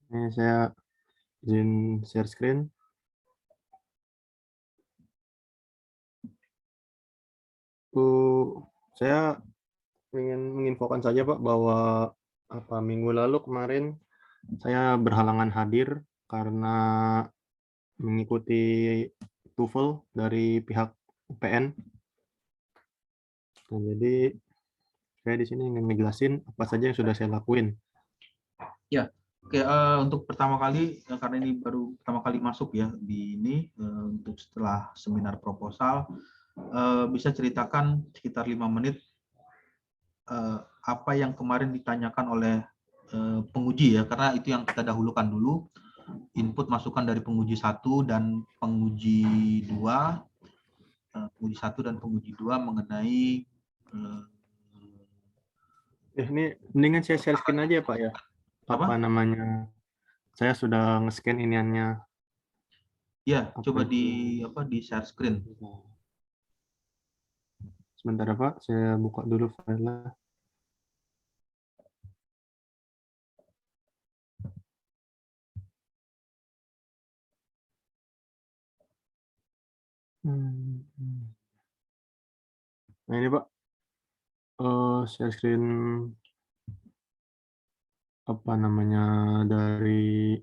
Ini saya izin share screen. Saya ingin menginfokan saja Pak bahwa minggu lalu kemarin saya berhalangan hadir karena mengikuti TOEFL dari pihak UPN. Nah, jadi saya di sini ingin ngejelasin apa saja yang sudah saya lakuin. Ya, oke. Untuk pertama kali, karena ini baru pertama kali masuk ya di ini, untuk setelah seminar proposal, bisa ceritakan sekitar 5 menit apa yang kemarin ditanyakan oleh penguji ya, karena itu yang kita dahulukan dulu, input masukan dari penguji 1 dan penguji 2, penguji 1 dan penguji 2 mengenai Ini mendingan saya share screen aja ya Pak ya. Apa apa? namanya? Saya sudah nge-scan iniannya. Ya, Apa coba itu? di share screen. Sebentar ya Pak, saya buka dulu filenya. Nah ini Pak, share screen apa namanya dari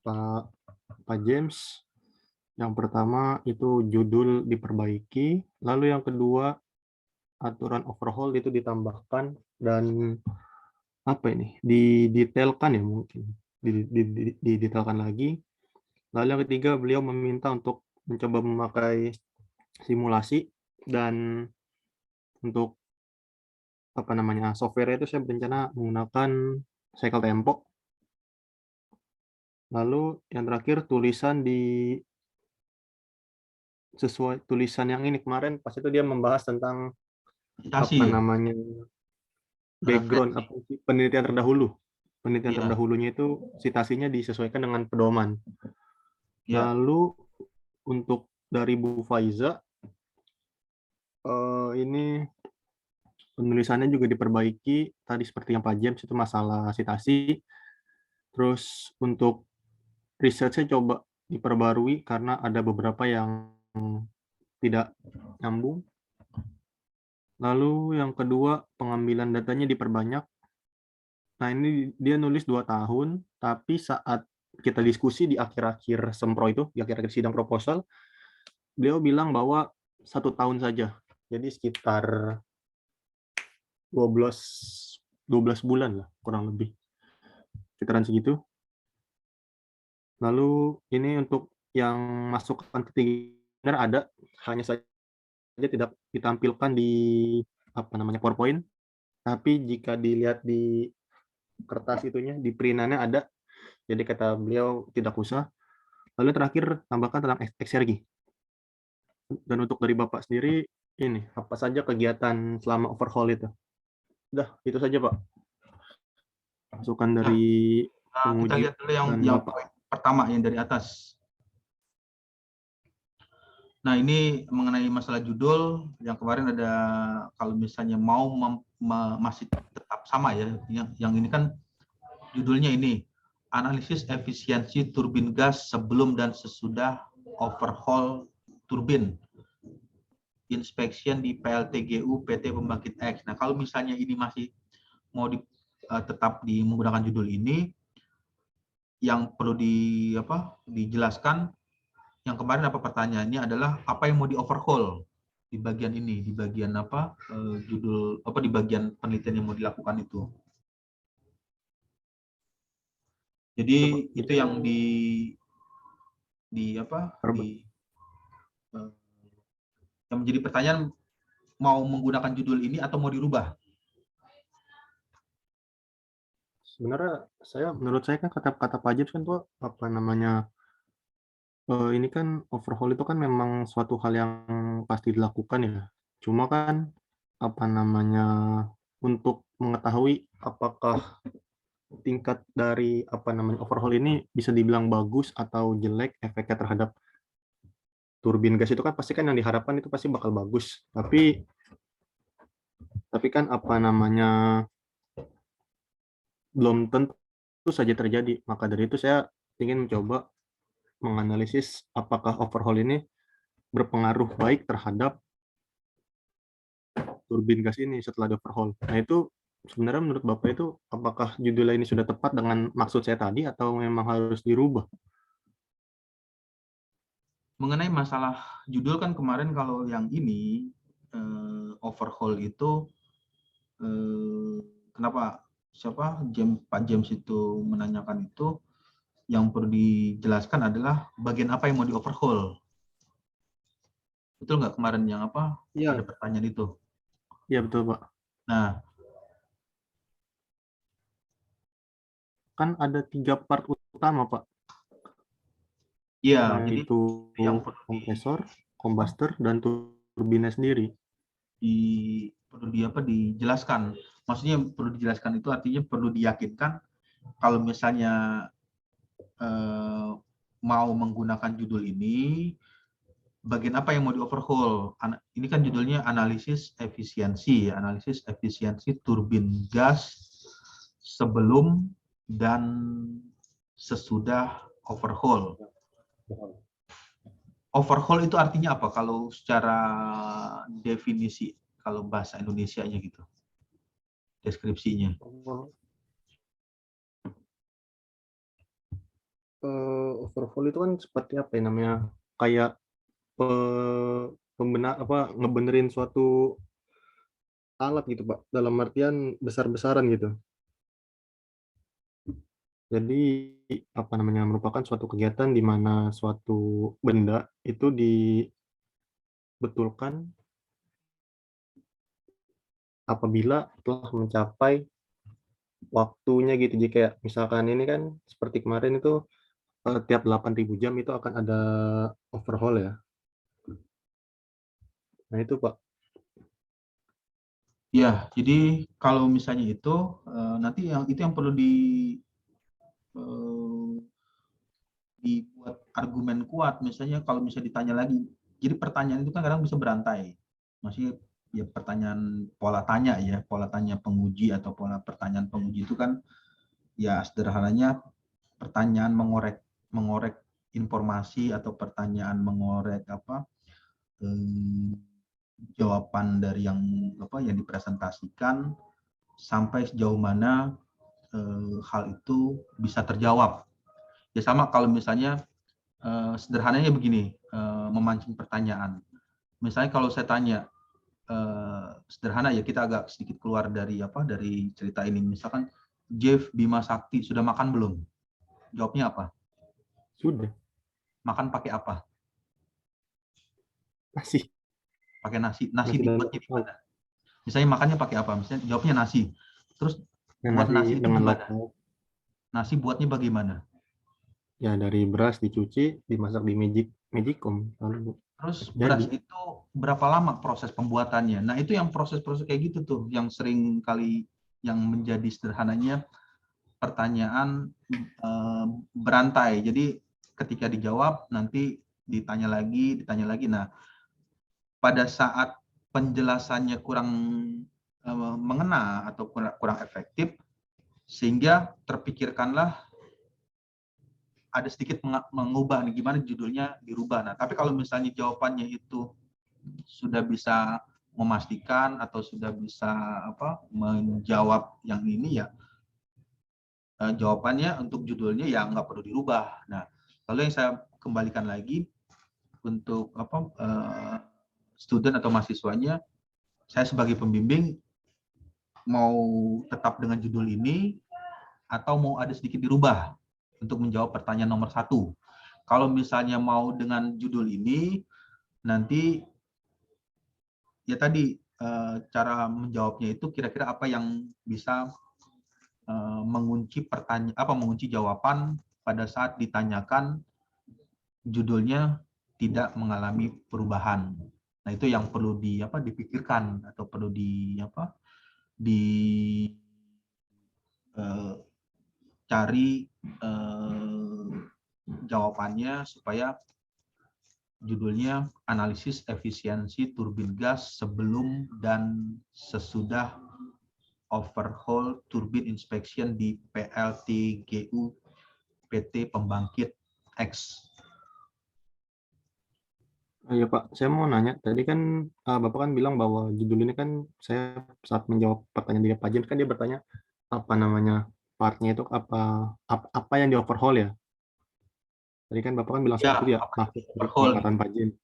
Pak James. Yang pertama itu judul diperbaiki, lalu yang kedua aturan overhaul itu ditambahkan dan apa ini didetailkan ya mungkin didetailkan lagi. Lalu yang ketiga beliau meminta untuk mencoba memakai simulasi dan untuk apa namanya software itu saya berencana menggunakan cycle tempo. Lalu yang terakhir tulisan sesuai tulisan yang ini kemarin pas itu dia membahas tentang Citasi apa ya, namanya background referensi. penelitian terdahulu. Penelitian Iya, terdahulunya itu citasinya disesuaikan dengan pedoman. iya. Lalu untuk dari Bu Faiza ini penulisannya juga diperbaiki tadi seperti yang Pak James itu masalah citasi. Terus untuk research-nya coba diperbarui karena ada beberapa yang tidak nyambung. Lalu yang kedua, pengambilan datanya diperbanyak. Nah, ini dia nulis 2 tahun, tapi saat kita diskusi di akhir-akhir sempro itu, di akhir-akhir sidang proposal, beliau bilang bahwa 1 tahun saja. Jadi sekitar 12 bulan lah, kurang lebih. Sekitaran segitu. Lalu ini untuk yang masukan ketiga ada, hanya saja tidak ditampilkan di PowerPoint, tapi jika dilihat di kertas itunya, di printannya ada. Jadi kata beliau tidak usah. Lalu terakhir tambahkan tentang eksergi. Dan untuk dari Bapak sendiri, ini apa saja kegiatan selama overhaul itu? Udah, itu saja Pak. Masukan Nah, dari kita penguji lihat dulu yang dan yang Bapak. poin pertama yang dari atas. Nah, ini mengenai masalah judul yang kemarin ada, kalau misalnya mau masih tetap sama ya. Yang ini kan judulnya ini, analisis efisiensi turbin gas sebelum dan sesudah overhaul turbin. Inspection di PLTGU PT Pembangkit X. Nah, kalau misalnya ini masih mau tetap menggunakan judul ini, yang perlu dijelaskan, yang kemarin apa pertanyaannya adalah apa yang mau di overhaul di bagian ini, di bagian judul di bagian penelitian yang mau dilakukan itu. Jadi itu yang yang menjadi pertanyaan, mau menggunakan judul ini atau mau dirubah. Sebenarnya menurut saya kan kata-kata Pak James kan tuh apa namanya ini kan overhaul itu kan memang suatu hal yang pasti dilakukan ya. Cuma kan apa namanya untuk mengetahui apakah tingkat dari apa namanya overhaul ini bisa dibilang bagus atau jelek efeknya terhadap turbin gas itu kan pasti kan yang diharapkan itu pasti bakal bagus. Tapi kan apa namanya belum tentu saja terjadi. Maka dari itu saya ingin mencoba menganalisis apakah overhaul ini berpengaruh baik terhadap turbin gas ini setelah di overhaul. Nah itu sebenarnya menurut Bapak itu apakah judulnya ini sudah tepat dengan maksud saya tadi atau memang harus dirubah? Mengenai masalah judul kan kemarin kalau yang ini overhaul itu kenapa Pak James itu menanyakan itu, yang perlu dijelaskan adalah bagian apa yang mau di overhaul. Betul nggak kemarin yang apa ada Iya, pertanyaan itu? iya betul Pak. Nah, Kan ada 3 part utama Pak, iya, jadi yaitu yang perlu kompresor, combustor, dan turbinnya sendiri. perlu dijelaskan. Maksudnya perlu dijelaskan itu artinya perlu diyakinkan kalau misalnya mau menggunakan judul ini, bagian apa yang mau di overhaul. Ini kan judulnya analisis efisiensi turbin gas sebelum dan sesudah overhaul. Overhaul itu artinya apa kalau secara definisi, kalau bahasa Indonesianya gitu, deskripsinya? Overhaul itu kan seperti apa ya namanya? Kayak ngebenerin suatu alat gitu Pak, dalam artian besar-besaran gitu. Jadi apa namanya merupakan suatu kegiatan di mana suatu benda itu dibetulkan apabila telah mencapai waktunya gitu. Jadi kayak misalkan ini kan seperti kemarin itu tiap 8.000 jam itu akan ada overhaul ya. Nah itu Pak. Ya, jadi kalau misalnya itu nanti yang perlu dibuat argumen kuat. Misalnya kalau misalnya ditanya lagi, jadi pertanyaan itu kan kadang bisa berantai. Maksudnya ya pertanyaan pola tanya penguji atau pola pertanyaan penguji itu kan ya sederhananya pertanyaan mengorek informasi atau pertanyaan mengorek jawaban dari yang dipresentasikan sampai sejauh mana hal itu bisa terjawab. Ya sama kalau misalnya sederhananya begini, memancing pertanyaan. Misalnya kalau saya tanya sederhana ya, kita agak sedikit keluar dari cerita ini. Misalkan Jeff Bima Sakti sudah makan belum? Jawabnya apa? Sudah. Makan pakai apa? Masih. Pakai nasi. Nasi Masih dalam dibuatnya di mana? Misalnya makannya pakai apa? Misalnya jawabnya nasi. Terus buat nasi nasi itu dengan lauk gimana? pauk. Nasi buatnya bagaimana? Ya dari beras dicuci, dimasak di magicom lalu Terus jadi. beras itu berapa lama proses pembuatannya? Nah, itu yang proses-proses kayak gitu tuh yang sering kali yang menjadi sederhananya pertanyaan berantai. Jadi ketika dijawab nanti ditanya lagi. Nah, pada saat penjelasannya kurang mengena atau kurang efektif, sehingga terpikirkanlah ada sedikit mengubah nih, gimana judulnya dirubah. Nah, tapi kalau misalnya jawabannya itu sudah bisa memastikan atau sudah bisa menjawab yang ini ya, jawabannya untuk judulnya ya nggak perlu dirubah. Nah, lalu yang saya kembalikan lagi untuk student atau mahasiswanya, saya sebagai pembimbing mau tetap dengan judul ini atau mau ada sedikit dirubah untuk menjawab pertanyaan nomor 1. Kalau misalnya mau dengan judul ini, nanti ya tadi cara menjawabnya itu kira-kira apa yang bisa mengunci jawaban pada saat ditanyakan judulnya tidak mengalami perubahan. Nah, itu yang perlu dipikirkan atau perlu dicari jawabannya supaya judulnya analisis efisiensi turbin gas sebelum dan sesudah overhaul turbine inspection di PLTGU PT Pembangkit X. Iya Pak, saya mau nanya, tadi kan Bapak kan bilang bahwa judul ini kan saya saat menjawab pertanyaan dia Pak James kan dia bertanya apa namanya partnya itu apa yang di overhaul ya. Tadi kan Bapak kan bilang Ya, seperti itu ya, apa maksud dari overhaul? perkataan Pak James.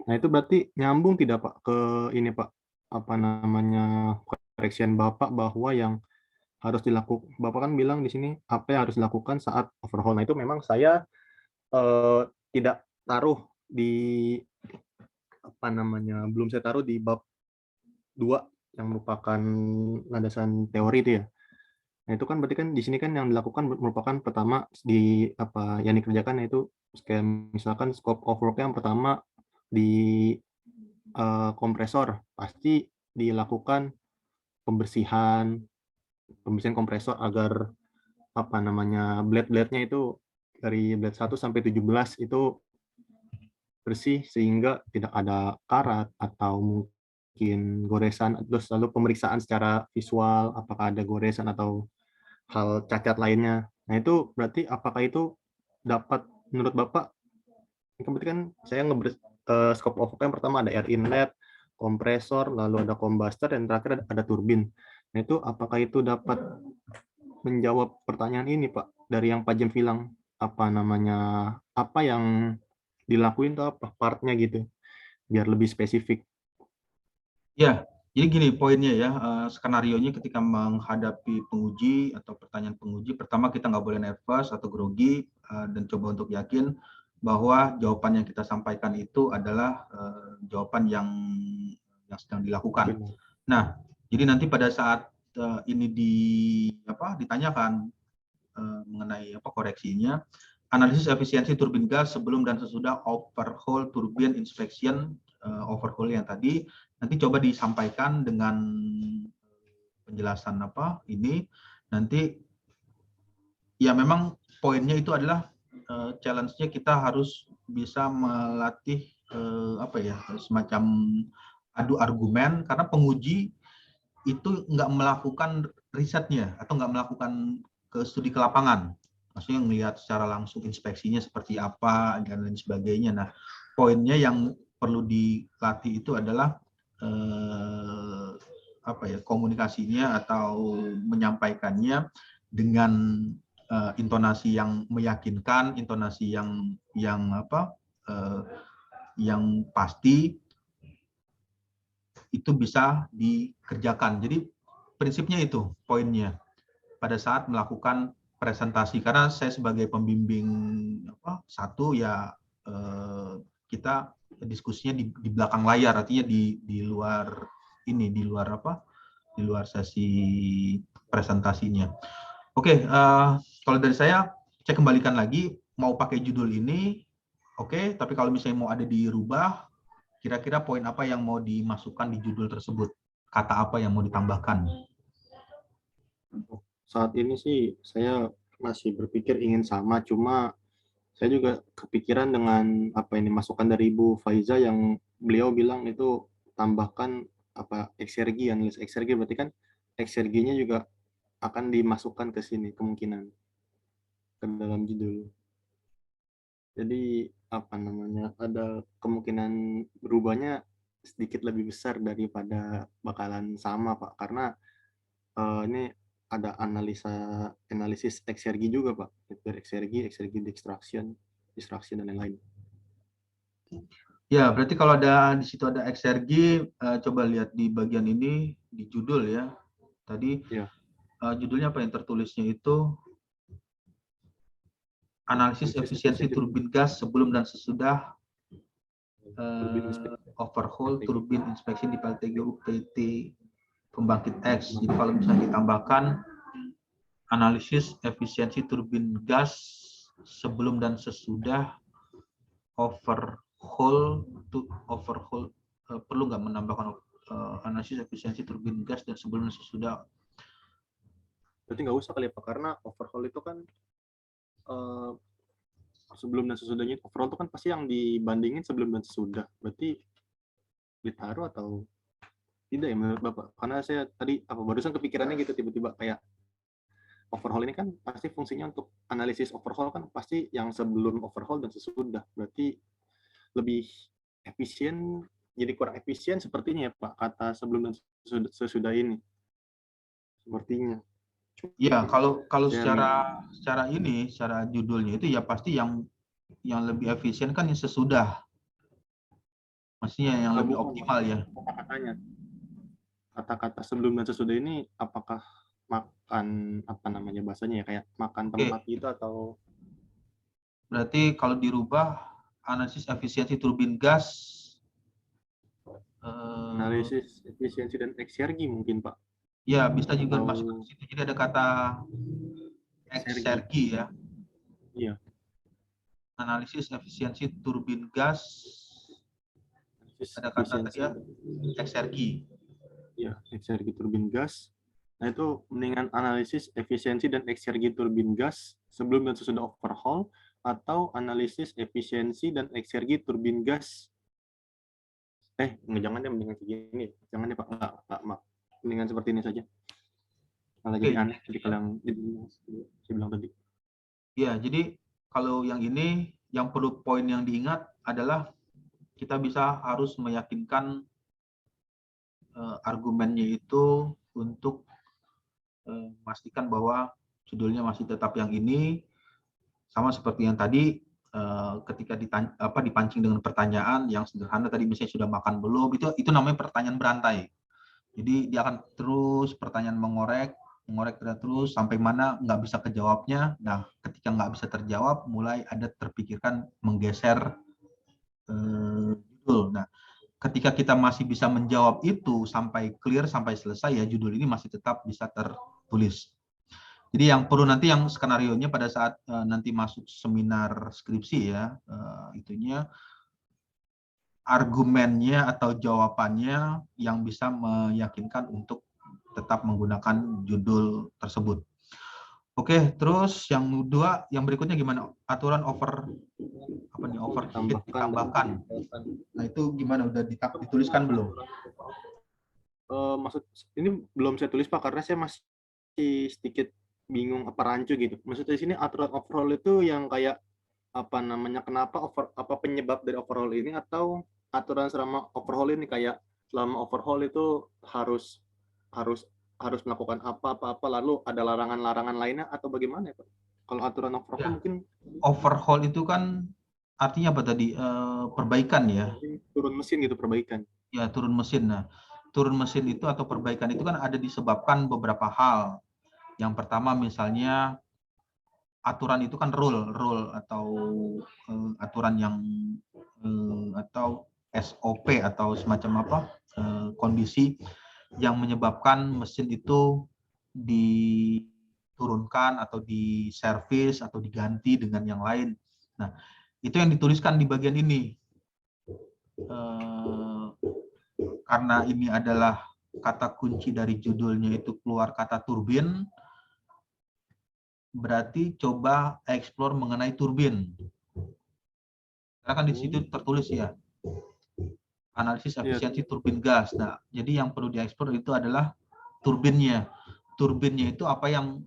Nah itu berarti nyambung tidak Pak ke ini Pak, apa namanya correction Bapak bahwa yang harus dilakukan, Bapak kan bilang di sini apa yang harus dilakukan saat overhaul. Nah itu memang saya tidak taruh di apa namanya, belum saya taruh di bab 2 yang merupakan landasan teori itu ya. Nah, itu kan berarti kan di sini kan yang dilakukan merupakan pertama di apa yang dikerjakan yaitu kayak misalkan scope of work yang pertama di kompresor pasti dilakukan pembersihan kompresor agar apa namanya blade-blade-nya itu dari blade 1 sampai 17 itu bersih sehingga tidak ada karat atau mungkin goresan, terus lalu pemeriksaan secara visual apakah ada goresan atau hal cacat lainnya. Nah itu berarti apakah itu dapat menurut Bapak, berarti kan saya scope of work yang pertama ada air inlet, kompresor, lalu ada combustor, dan terakhir ada turbin. Nah itu apakah itu dapat menjawab pertanyaan ini Pak, dari yang Pak Jem bilang, apa namanya, apa yang dilakuin tuh apa partnya gitu, biar lebih spesifik. Ya, jadi gini poinnya ya, skenarionya ketika menghadapi penguji atau pertanyaan penguji, pertama kita nggak boleh nervous atau grogi, dan coba untuk yakin bahwa jawaban yang kita sampaikan itu adalah jawaban yang sedang dilakukan. Benar. Nah, jadi nanti pada saat ini ditanyakan mengenai koreksinya, analisis efisiensi turbin gas sebelum dan sesudah overhaul turbine inspection, overhaul yang tadi nanti coba disampaikan dengan penjelasan ini nanti ya memang poinnya itu adalah challenge-nya kita harus bisa melatih semacam adu argumen karena penguji itu nggak melakukan risetnya atau nggak melakukan studi ke lapangan, maksudnya melihat secara langsung inspeksinya seperti apa dan lain sebagainya. Nah, poinnya yang perlu dilatih itu adalah komunikasinya atau menyampaikannya dengan intonasi yang meyakinkan, intonasi yang pasti, itu bisa dikerjakan. Jadi prinsipnya itu poinnya pada saat melakukan presentasi, karena saya sebagai pembimbing satu ya kita diskusinya di belakang layar, artinya di luar ini, di luar sesi presentasinya. Oke, kalau dari saya kembalikan lagi mau pakai judul ini, oke, tapi kalau misalnya mau ada dirubah, kira-kira poin apa yang mau dimasukkan di judul tersebut? Kata apa yang mau ditambahkan? Saat ini sih saya masih berpikir ingin sama, cuma saya juga kepikiran dengan apa ini masukan dari Ibu Faiza yang beliau bilang itu tambahkan apa eksergi, analis eksergi, berarti kan ekserginya juga akan dimasukkan ke sini kemungkinan ke dalam judul. Jadi apa namanya, ada kemungkinan berubahnya sedikit lebih besar daripada bakalan sama Pak, karena ini ada analisis eksergi juga Pak, eksergi distraction dan lain-lain. Ya, berarti kalau di situ ada eksergi, coba lihat di bagian ini di judul ya. Tadi Ya. Judulnya apa yang tertulisnya itu? Analisis efisiensi turbin gas sebelum dan sesudah overhaul turbin inspection di PLTGU PT Pembangkit X. Jadi kalau misalnya ditambahkan analisis efisiensi turbin gas sebelum dan sesudah overhaul perlu nggak menambahkan analisis efisiensi turbin gas dan sebelum dan sesudah? Berarti nggak usah kali ya Pak, karena overhaul itu kan sebelum dan sesudahnya. Overhaul itu kan pasti yang dibandingin sebelum dan sesudah. Berarti ditaruh atau Tidak ya menurut Bapak? Karena saya tadi barusan kepikirannya gitu tiba-tiba kayak overhaul ini kan pasti fungsinya untuk analisis overhaul kan pasti yang sebelum overhaul dan sesudah. Berarti lebih efisien, jadi kurang efisien sepertinya ya Pak, kata sebelum dan sesudah ini. Sepertinya. Ya, kalau Saya lihat. secara judulnya itu ya pasti yang lebih efisien kan yang sesudah, maksudnya yang lebih Bukan Pak, optimal ya. kata-katanya. Kata-kata sebelum dan sesudah ini apakah makan apa namanya bahasanya ya kayak makan Oke, tempat gitu atau berarti kalau dirubah analisis efisiensi turbin gas, eh, analisis efisiensi dan eksergi mungkin Pak, ya bisa juga atau dimasukkan ke situ. Jadi ada kata eksergi. eksergi ya, Iya, analisis efisiensi turbin gas, analisis ada kata tadi efisiensi ya eksergi. ya eksergi turbin gas. Nah itu mendingan analisis efisiensi dan eksergi turbin gas sebelum dan sesudah overhaul atau analisis efisiensi dan eksergi turbin gas. Jangan deh mendingan segini. Jangan deh Pak, enggak, Mak. Mendingan seperti ini saja. Malah Oke, jadi aneh jadi kalau yang saya bilang tadi. ya jadi kalau yang ini yang perlu poin yang diingat adalah kita harus meyakinkan argumennya itu untuk memastikan bahwa judulnya masih tetap yang ini, sama seperti yang tadi ketika dipancing dengan pertanyaan yang sederhana tadi misalnya sudah makan belum, itu namanya pertanyaan berantai. Jadi dia akan terus pertanyaan mengorek terus sampai mana nggak bisa kejawabnya. Nah, ketika nggak bisa terjawab, mulai ada terpikirkan menggeser judul. Nah, ketika kita masih bisa menjawab itu sampai clear, sampai selesai ya, judul ini masih tetap bisa tertulis. Jadi yang perlu nanti yang skenarionya pada saat nanti masuk seminar skripsi ya, itunya argumennya atau jawabannya yang bisa meyakinkan untuk tetap menggunakan judul tersebut. Oke, terus yang kedua, yang berikutnya gimana? Aturan overfit ditambahkan. Nah, itu gimana? Udah dituliskan belum? Maksud ini belum saya tulis Pak karena saya masih sedikit bingung apa rancu gitu. Maksudnya di sini aturan overhaul itu yang kayak apa namanya kenapa apa penyebab dari overhaul ini atau aturan selama overhaul ini kayak selama overhaul itu harus harus harus melakukan apa lalu ada larangan-larangan lainnya atau bagaimana ya Pak? Kalau aturan overhaul Ya, mungkin overhaul itu kan artinya apa tadi? Perbaikan ya. turun mesin gitu perbaikan. Ya, turun mesin. Nah, turun mesin itu atau perbaikan itu kan ada disebabkan beberapa hal. Yang pertama misalnya aturan itu kan rule atau aturan yang atau SOP atau semacam apa kondisi yang menyebabkan mesin itu diturunkan atau diservis atau diganti dengan yang lain. Nah, itu yang dituliskan di bagian ini. Karena ini adalah kata kunci dari judulnya itu keluar kata turbin, berarti coba explore mengenai turbin. Karena kan di situ tertulis ya, analisis efisiensi turbin gas. Nah, jadi yang perlu dieksplor itu adalah turbinnya. Turbinnya itu apa yang,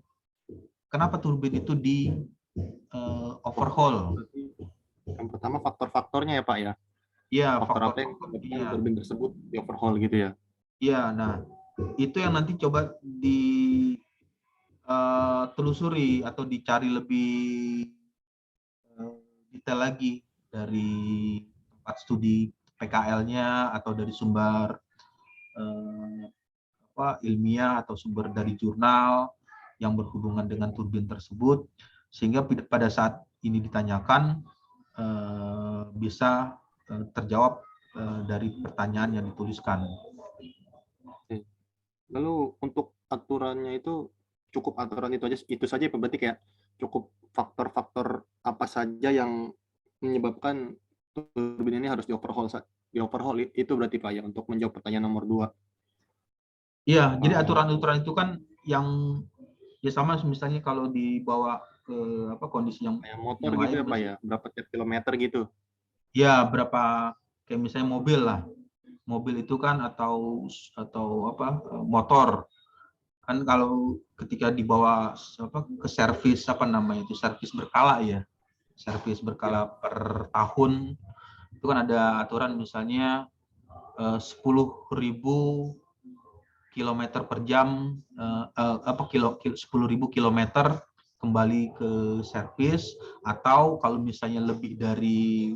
kenapa turbin itu di overhaul? Yang pertama faktor-faktornya ya Pak ya. Iya, Faktor apa yang faktor-faktor. menyebabkan Iya, turbin tersebut di overhaul gitu ya. iya. Nah, itu yang nanti coba telusuri atau dicari lebih detail lagi dari tempat studi PKL-nya atau dari sumber ilmiah atau sumber dari jurnal yang berhubungan dengan turbin tersebut, sehingga pada saat ini ditanyakan bisa terjawab dari pertanyaan yang dituliskan. Lalu untuk aturannya itu cukup aturan itu saja berarti kayak cukup faktor-faktor apa saja yang menyebabkan turbin ini harus di overhaul itu berarti Pak ya untuk menjawab pertanyaan nomor 2. Iya, jadi aturan-aturan itu kan yang ya sama misalnya kalau dibawa ke kondisi Kayak motor yang gitu lain, ya Pak ya, berapa tiap kilometer gitu. ya berapa, kayak misalnya mobil lah. mobil itu kan atau apa motor kan kalau ketika dibawa apa ke servis apa namanya itu servis berkala ya, servis berkala per tahun itu kan ada aturan misalnya 10.000 kilometer per jam, 10.000 kilometer kembali ke servis, atau kalau misalnya lebih dari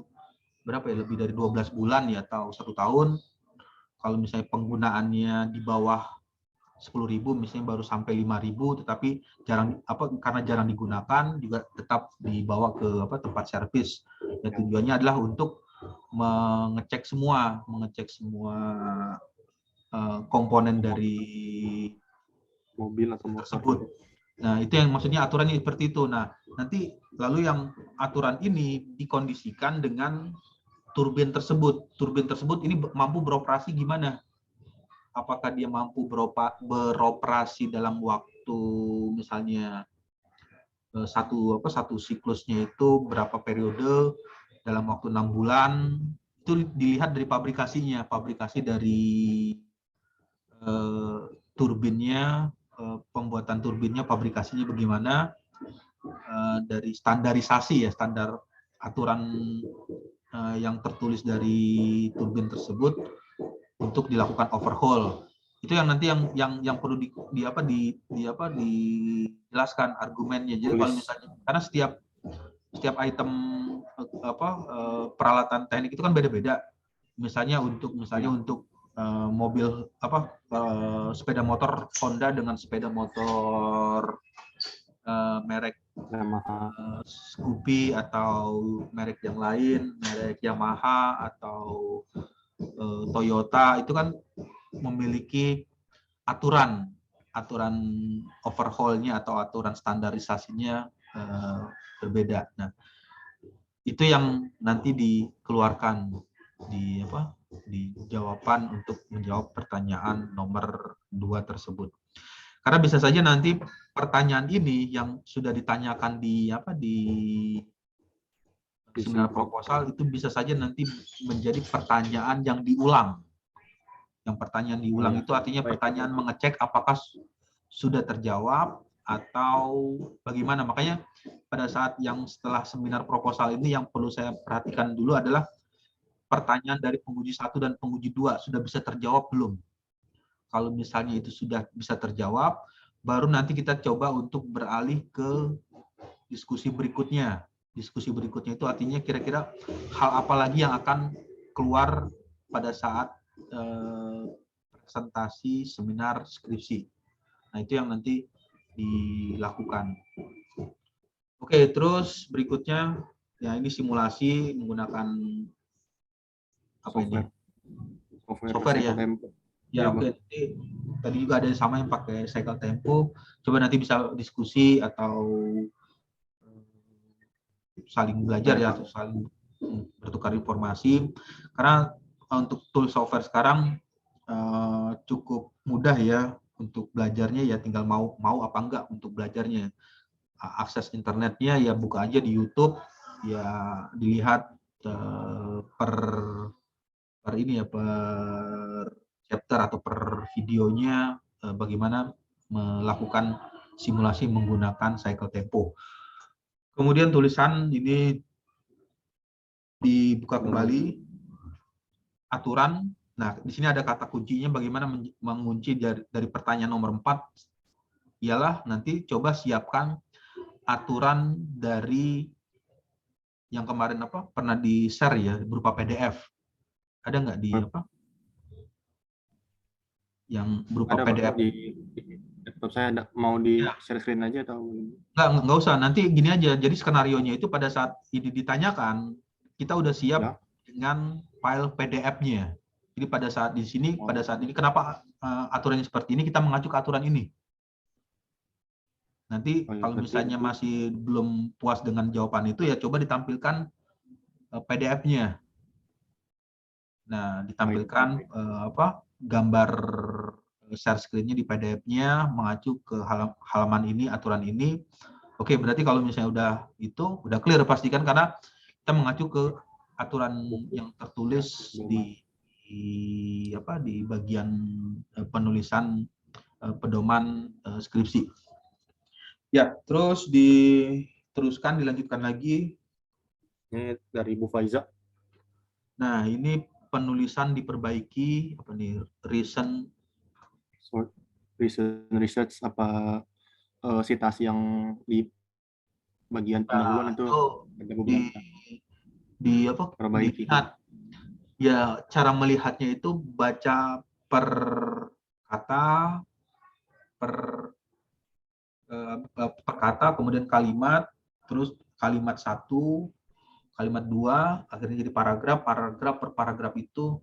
berapa ya, lebih dari 12 bulan ya atau 1 tahun, kalau misalnya penggunaannya di bawah 10.000 misalnya baru sampai 5.000, tetapi jarang karena jarang digunakan juga tetap dibawa ke tempat servis. Dan tujuannya adalah untuk mengecek semua komponen dari mobil atau motor tersebut. Nah, itu yang maksudnya aturannya seperti itu. Nah, nanti lalu yang aturan ini dikondisikan dengan turbin tersebut. Turbin tersebut ini mampu beroperasi gimana? Apakah dia mampu beroperasi dalam waktu misalnya satu siklusnya itu berapa periode dalam waktu 6 bulan, itu dilihat dari pabrikasi dari turbinnya, pembuatan turbinnya, pabrikasinya bagaimana, dari standarisasi ya, standar aturan yang tertulis dari turbin tersebut untuk dilakukan overhaul. Itu yang nanti yang perlu dijelaskan argumennya. Jadi kalau misalnya karena setiap item peralatan teknik itu kan beda-beda. Misalnya untuk mobil sepeda motor Honda dengan sepeda motor merek Scoopy atau merek yang lain, merek Yamaha atau Toyota, itu kan memiliki aturan overhaulnya atau aturan standarisasinya berbeda. Nah, itu yang nanti dikeluarkan di jawaban untuk menjawab pertanyaan nomor 2 tersebut. Karena bisa saja nanti pertanyaan ini yang sudah ditanyakan di seminar proposal itu bisa saja nanti menjadi pertanyaan yang diulang. Yang pertanyaan diulang itu artinya pertanyaan mengecek apakah sudah terjawab atau bagaimana. Makanya pada saat yang setelah seminar proposal ini yang perlu saya perhatikan dulu adalah pertanyaan dari penguji 1 dan penguji 2 sudah bisa terjawab belum? Kalau misalnya itu sudah bisa terjawab, baru nanti kita coba untuk beralih ke diskusi berikutnya. Diskusi berikutnya itu artinya kira-kira hal apa lagi yang akan keluar pada saat presentasi seminar skripsi. Nah, itu yang nanti dilakukan. Oke, terus berikutnya ya ini simulasi menggunakan software ya. Ya, oke. Tadi juga ada yang sama yang pakai Cycle Tempo. Coba nanti bisa diskusi atau saling belajar ya, atau saling bertukar informasi. Karena untuk tool software sekarang cukup mudah ya untuk belajarnya, ya tinggal mau apa enggak untuk belajarnya. Akses internetnya ya buka aja di YouTube, ya dilihat per chapter atau per videonya bagaimana melakukan simulasi menggunakan Cycle Tempo. Kemudian tulisan ini dibuka kembali aturan. Nah, di sini ada kata kuncinya bagaimana mengunci dari pertanyaan nomor 4 ialah nanti coba siapkan aturan dari yang kemarin pernah di-share ya berupa PDF. Ada nggak di yang berupa ada PDF? Di laptop saya ada. Mau di share screen aja atau? Nggak usah. Nanti gini aja. Jadi skenarionya itu pada saat ini ditanyakan, kita udah siap dengan file PDF-nya. Jadi pada saat di sini, pada saat ini, kenapa aturannya seperti ini? Kita mengacu ke aturan ini. Nanti kalau misalnya masih belum puas dengan jawaban itu, ya coba ditampilkan PDF-nya. Nah, ditampilkan gambar share screen-nya di PDF-nya, mengacu ke halaman ini, aturan ini. Oke, berarti kalau misalnya udah clear, pastikan karena kita mengacu ke aturan yang tertulis di di bagian penulisan pedoman skripsi. Ya, terus dilanjutkan lagi. Ini dari Bu Faiza. Nah, ini penulisan diperbaiki, apa nih, recent Research apa sitasi yang di bagian pendahuluan itu ada di beberapa perbaiki. dilihat. Ya, cara melihatnya itu baca per kata, per per kata, kemudian kalimat, terus kalimat satu, kalimat dua, akhirnya jadi paragraf, paragraf per paragraf itu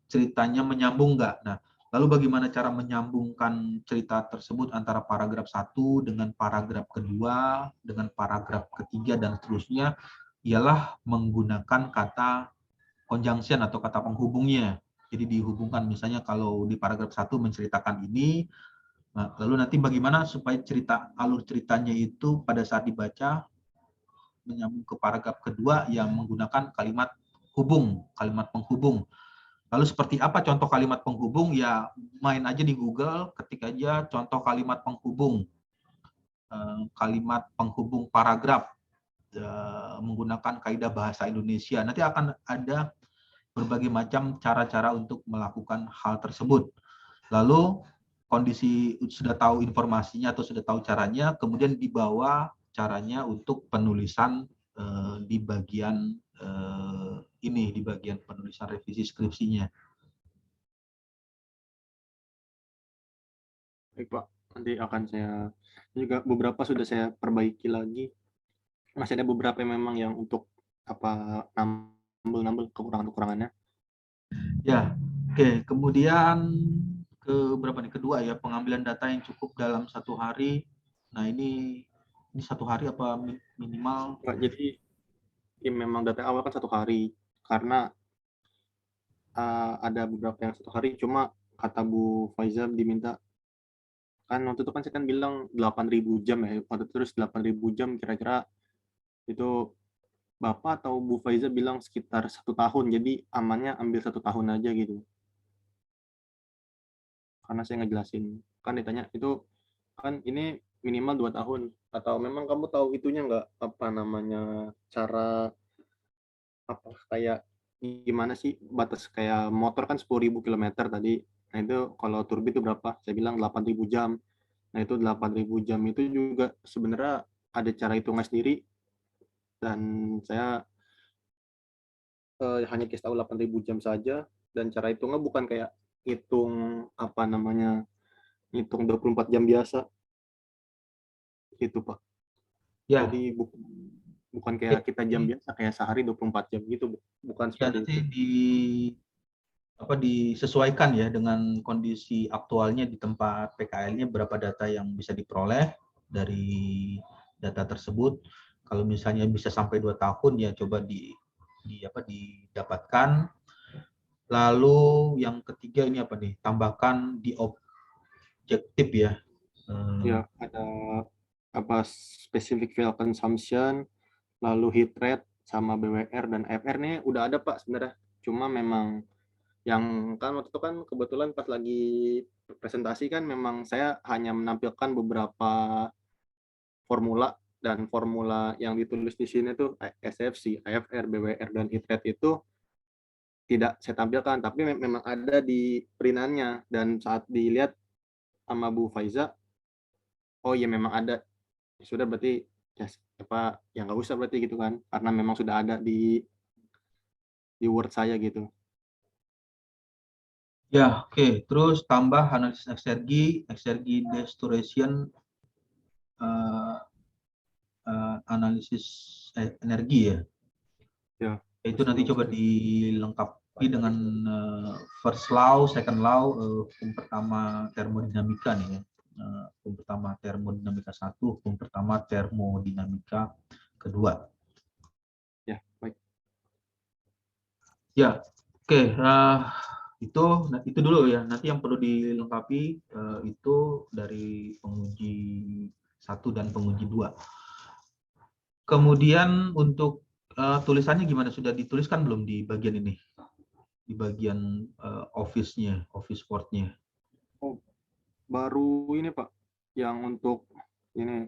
ceritanya menyambung nggak? Nah, lalu bagaimana cara menyambungkan cerita tersebut antara paragraf satu dengan paragraf kedua, dengan paragraf ketiga, dan seterusnya, ialah menggunakan kata conjunction atau kata penghubungnya. Jadi dihubungkan, misalnya kalau di paragraf satu menceritakan ini, nah, lalu nanti bagaimana supaya alur ceritanya itu pada saat dibaca menyambung ke paragraf kedua yang menggunakan kalimat hubung, kalimat penghubung. Lalu seperti apa contoh kalimat penghubung? Ya main aja di Google, ketik aja contoh kalimat penghubung, paragraf menggunakan kaidah bahasa Indonesia. Nanti akan ada berbagai macam cara-cara untuk melakukan hal tersebut. Lalu kondisi sudah tahu informasinya atau sudah tahu caranya, kemudian dibawa caranya untuk penulisan di bagian di bagian penulisan revisi skripsinya. Baik Pak, nanti akan saya juga beberapa sudah saya perbaiki lagi. Masih ada beberapa yang memang yang untuk apa nambel kekurangan-kekurangannya. Ya, oke. Kemudian berapa nih? Kedua ya, pengambilan data yang cukup dalam 1 hari. Nah ini 1 hari apa minimal? Pak, jadi ya memang data awal kan 1 hari karena ada beberapa yang 1 hari, cuma kata Bu Faiza diminta kan waktu itu kan saya kan bilang 8.000 jam ya, waktu itu terus 8.000 jam kira-kira itu Bapak atau Bu Faiza bilang sekitar 1 tahun, jadi amannya ambil 1 tahun aja gitu. Karena saya ngejelasin, kan ditanya itu kan ini minimal 2 tahun, atau memang kamu tahu itunya nggak, apa namanya, cara apa kayak gimana sih batas kayak motor kan 10.000 kilometer tadi. Nah itu kalau turbi itu berapa? Saya bilang 8.000 jam. Nah itu 8.000 jam itu juga sebenarnya ada cara hitungnya sendiri, dan saya hanya kasih tahu 8.000 jam saja, dan cara hitungnya bukan kayak hitung apa namanya, hitung 24 jam biasa gitu Pak. Ya, Jadi bukan kayak kita jam biasa kayak sehari 24 jam gitu, bukan ya seperti nanti itu. disesuaikan ya dengan kondisi aktualnya di tempat PKL-nya, berapa data yang bisa diperoleh dari data tersebut. Kalau misalnya bisa sampai 2 tahun ya coba didapatkan. Lalu yang ketiga ini apa nih? Tambahkan di objektif ya. Ya ada apa specific fuel consumption, lalu heat rate sama BWR dan AFR nih udah ada Pak sebenarnya. Cuma memang yang kan waktu itu kan kebetulan pas lagi presentasi kan memang saya hanya menampilkan beberapa formula, dan formula yang ditulis di sini tuh SFC, AFR, BWR dan heat rate itu tidak saya tampilkan, tapi memang ada di perintannya, dan saat dilihat sama Bu Faiza, oh iya memang ada. Sudah berarti ya apa ya nggak usah berarti gitu kan, karena memang sudah ada di Word saya gitu. Ya, oke. Terus tambah analisis exergi destoration, analisis energi ya. Ya Itu nanti coba masih dilengkapi dengan first law, second law, hukum pertama termodinamika nih ya. Hukum pertama termodinamika 1, hukum pertama termodinamika kedua. ya baik. Ya, oke. Itu dulu ya. Nanti yang perlu dilengkapi itu dari penguji 1 dan penguji 2. Kemudian untuk tulisannya gimana? Sudah dituliskan belum di bagian ini? di bagian office-nya, office support-nya? Oh, baru ini Pak, yang untuk ini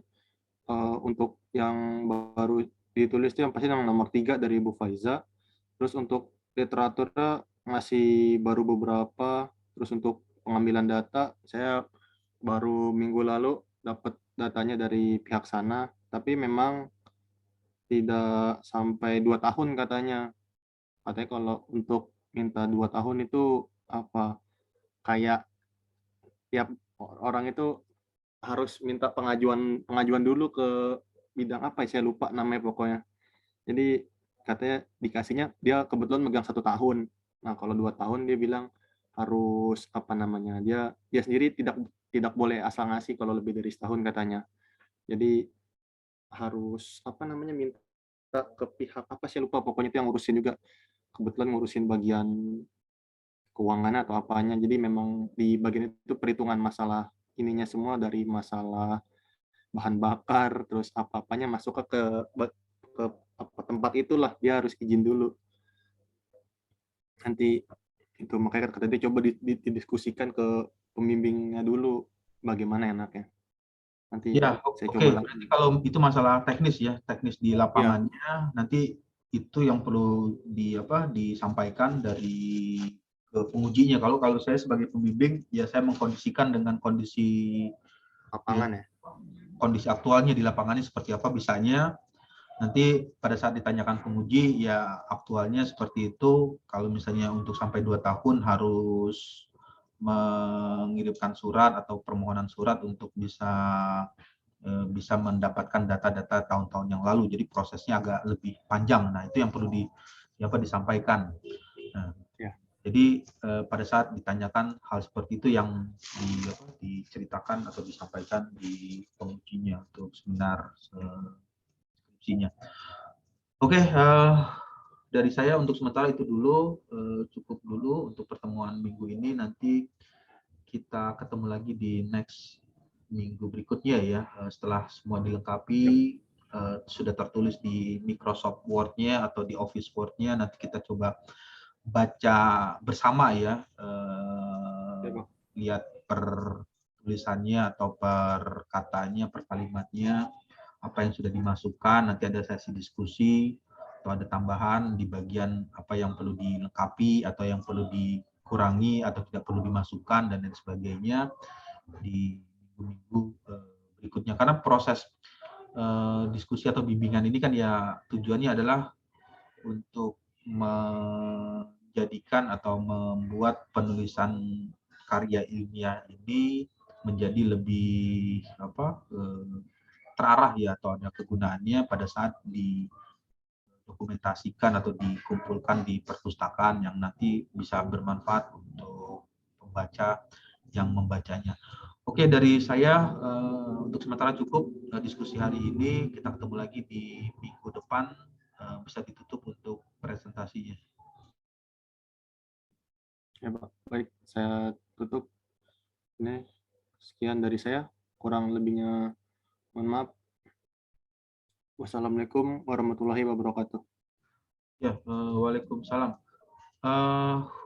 untuk yang baru ditulis itu yang pasti yang nomor 3 dari Ibu Faiza. Terus untuk literaturnya masih baru beberapa. Terus untuk pengambilan data saya baru minggu lalu dapat datanya dari pihak sana, tapi memang tidak sampai 2 tahun katanya. Katanya kalau untuk minta 2 tahun itu apa, kayak tiap orang itu harus minta pengajuan pengajuan dulu ke bidang apa ya, saya lupa namanya pokoknya. Jadi katanya dikasihnya dia kebetulan megang 1 tahun. Nah, kalau 2 tahun dia bilang harus apa namanya, dia dia sendiri tidak tidak boleh asal ngasih kalau lebih dari setahun katanya. Jadi harus apa namanya, minta ke pihak apa, saya lupa pokoknya itu yang ngurusin juga. Kebetulan ngurusin bagian keuangannya atau apanya. Jadi memang di bagian itu perhitungan masalah ininya semua, dari masalah bahan bakar, terus apa-apanya masuk ke apa, tempat itulah, dia harus izin dulu. Nanti itu makanya kata dia coba didiskusikan ke pembimbingnya dulu, bagaimana enaknya. Nanti Ya, saya oke. coba Berarti lagi. kalau itu masalah teknis ya, teknis di Iya, lapangannya, nanti itu yang perlu disampaikan dari ke pengujinya. Kalau kalau saya sebagai pembimbing, ya saya mengkondisikan dengan kondisi ya, lapangan ya. kondisi aktualnya di lapangannya seperti apa bisanya. Nanti pada saat ditanyakan penguji, ya aktualnya seperti itu. Kalau misalnya untuk sampai 2 tahun harus mengirimkan surat atau permohonan surat untuk bisa mendapatkan data-data tahun-tahun yang lalu. Jadi prosesnya agak lebih panjang. Nah, itu yang perlu disampaikan. Nah, Ya, jadi pada saat ditanyakan hal seperti itu yang diceritakan atau disampaikan di pengujinya untuk seminar skripsinya. Oke, dari saya untuk sementara itu dulu, cukup dulu untuk pertemuan minggu ini. Nanti kita ketemu lagi di next minggu berikutnya ya, setelah semua ya, dilengkapi, sudah tertulis di Microsoft Word-nya atau di Office Word-nya, nanti kita coba baca bersama ya, ya Bang. lihat per tulisannya atau per katanya, per kalimatnya, apa yang sudah dimasukkan, nanti ada sesi diskusi, atau ada tambahan di bagian apa yang perlu dilengkapi, atau yang perlu dikurangi, atau tidak perlu dimasukkan, dan lain sebagainya di minggu-minggu berikutnya. Karena proses diskusi atau bimbingan ini kan ya tujuannya adalah untuk menjadikan atau membuat penulisan karya ilmiah ini menjadi lebih terarah ya, atau ada kegunaannya pada saat didokumentasikan atau dikumpulkan di perpustakaan yang nanti bisa bermanfaat untuk pembaca yang membacanya. Oke, dari saya untuk sementara cukup diskusi hari ini. Kita ketemu lagi di minggu depan. Bisa ditutup untuk presentasinya. Ya, Pak. Baik, saya tutup. Ini sekian dari saya. Kurang lebihnya mohon maaf. Wassalamualaikum warahmatullahi wabarakatuh. Ya, waalaikumsalam.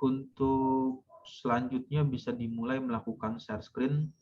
Untuk selanjutnya bisa dimulai melakukan share screen.